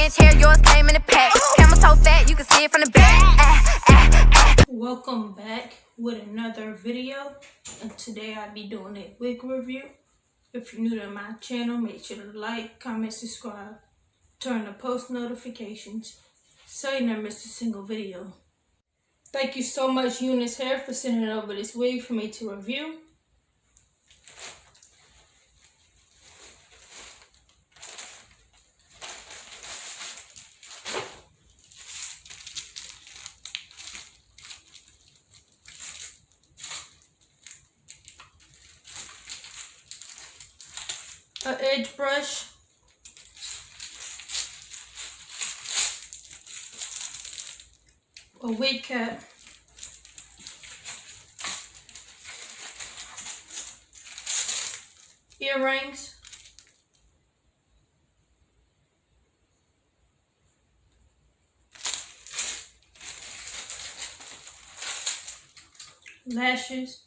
inch hair, yours came in a pack. Camel toe fat, you can see it from the back. Welcome back with another video, and today I'll be doing a wig review. If you're new to my channel, make sure to like, comment, subscribe, turn on post notifications so you never miss a single video. Thank you so much, Unice Hair, for sending over this wig for me to review. An edge brush, a wig cap, earrings, lashes,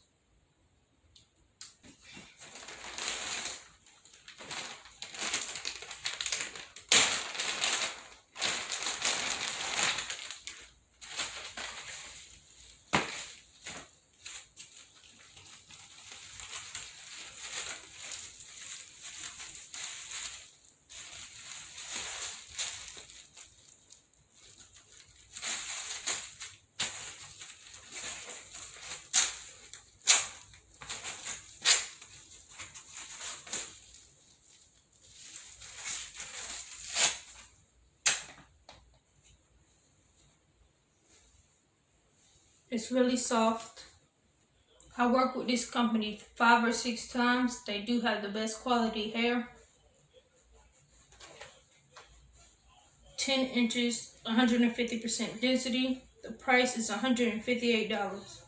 It's really soft. I work with this company 5 or 6 times. They do have the best quality hair. 10 inches, 150% density. The price is $158.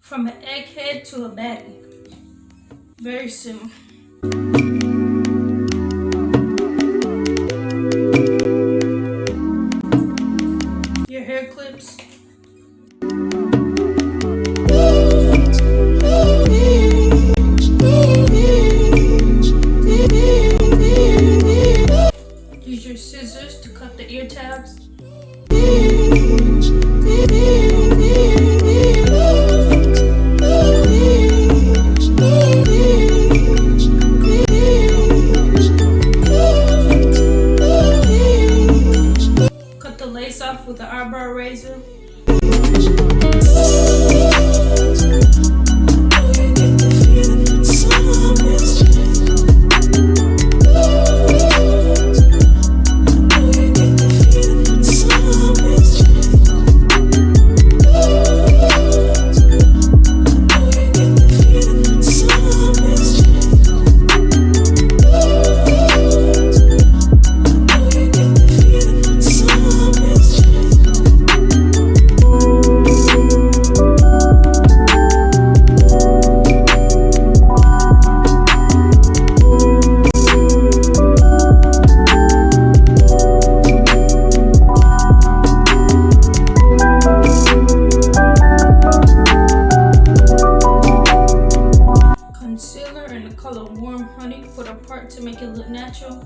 From an egghead to a baddie. Very simple. Your hair clips. Use your scissors to cut the ear tabs. Cut the lace off with the eyebrow razor. For the part to make it look natural.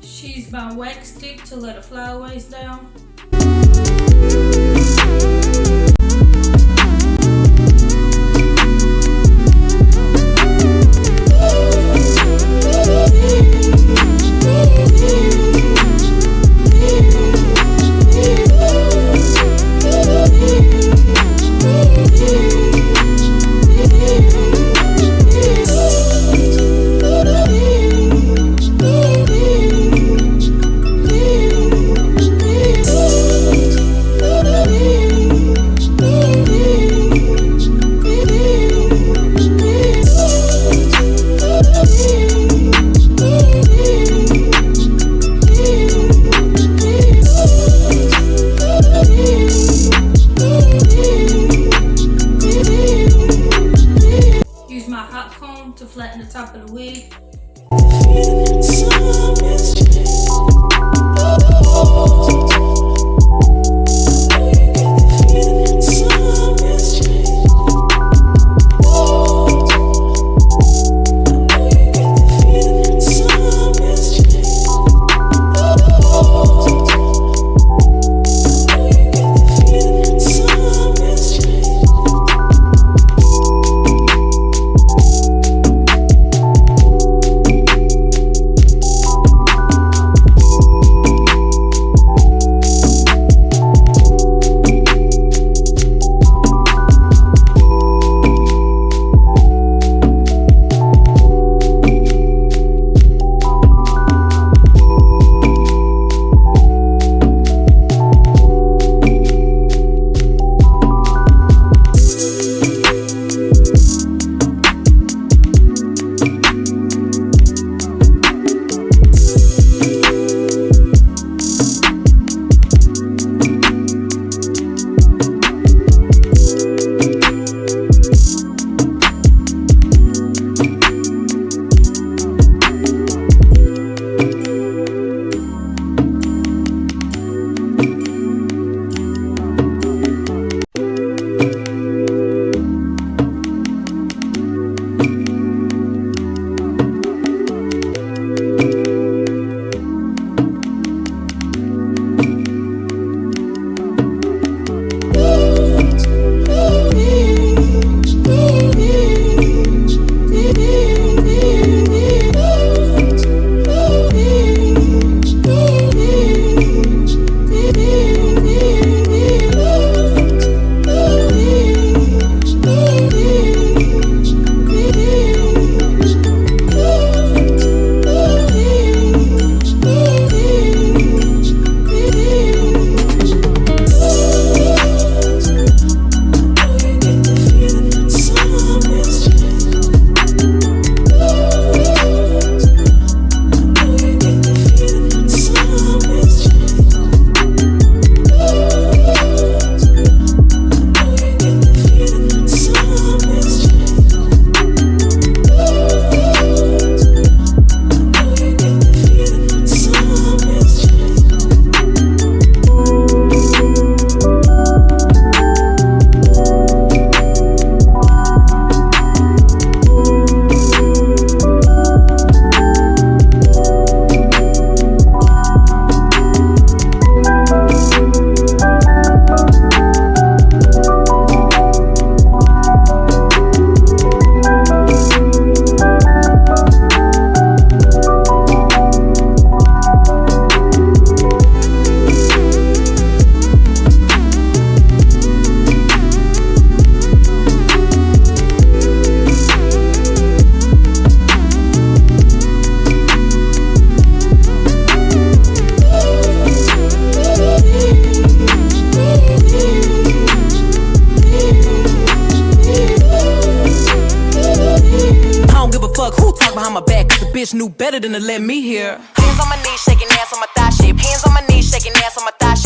She's my wax stick to let the flyaways down. To flatten the top of the wig. fuck who talk behind my back, cause the bitch knew better than to let me hear. Hands on my knees, shaking ass on my thigh shape. Hands on my knees, shaking ass on my thigh shape.